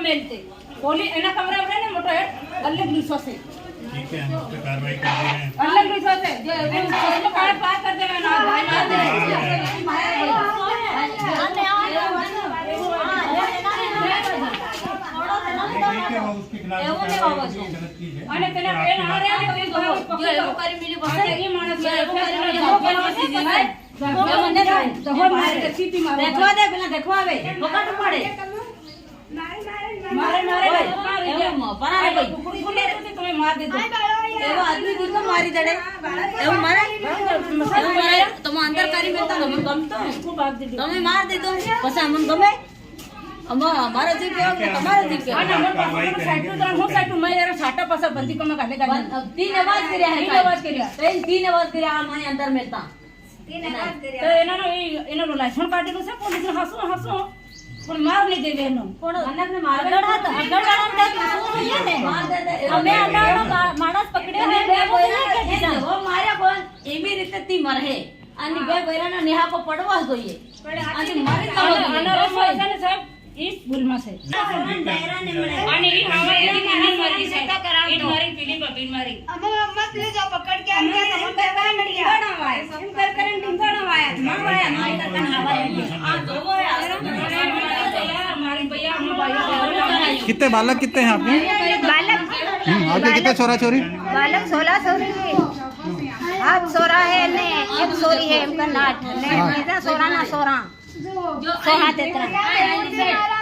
मेलते पोली एना कमरा में ने मोटो अलग लिसो से ठीक है हम उस पे कार्रवाई कर रहे हैं अलग लिसो से जो उसको कार्ड पार कर देवे ना भाई मार दे देखिए वो उसके खिलाफ गलत चीज है અને તેને પેન આરે આવે તે જો એવો કરી મિલી બસ એ માણસ જહો મારે કે સીટી માં દેખવા દે પેલા દેખવા આવે પકડ પડે મારે એમ પરારે ભાઈ કુકડી બોલે તો તમે માર દેજો એવો આદમી દીકો મારી દડે એવું મારે તમે અંદર કરી મેતા તમે ગમતો ખૂબ આગ દીધો તમે માર દેજો પછી અમને ગમે हमारा जी क्या हमारा जी क्या ना मन साइड तो हो साइड में यार छाटा पसा बंदी को मैं काले गाली तीन आवाज કર્યા है तीन आवाज કર્યા तीन आवाज કર્યા मैं अंदर मेलता तीन आवाज કર્યા तो એનો લાયસન્સ કાઢેલું છે પોલીસ હસુ પણ માર નહીં દેવે એનો કોણ ગણક ને માર ગઢા ને માર દે અમે અનાનો માણસ પકડ્યો ને બે બોલે કે હો માર્યા બોલ એવી રીતે તી મરહે અને બે બૈરાના નેહા પર પડવા જોઈએ અને મારી અનારો છે ને સાહેબ इस भूल में से आणि ही हवा एनी मारी मरी से का करा इन मारी पीली बबीन मारी अब मत ले जाओ पकड़ के हम पे का नड़िया बनावाए सब कर करन टिंगा नवाया मावाया माई का हवा आ दो हमारी भैया हम भाई कितने बालक कितने हैं आपके बालक आपके कितने छोरा छोरी बालक 16 छोरी आप सोरा है ने एक सोरी है इनका नाट ने सोरा ना सोरा जो सोहा तेतरा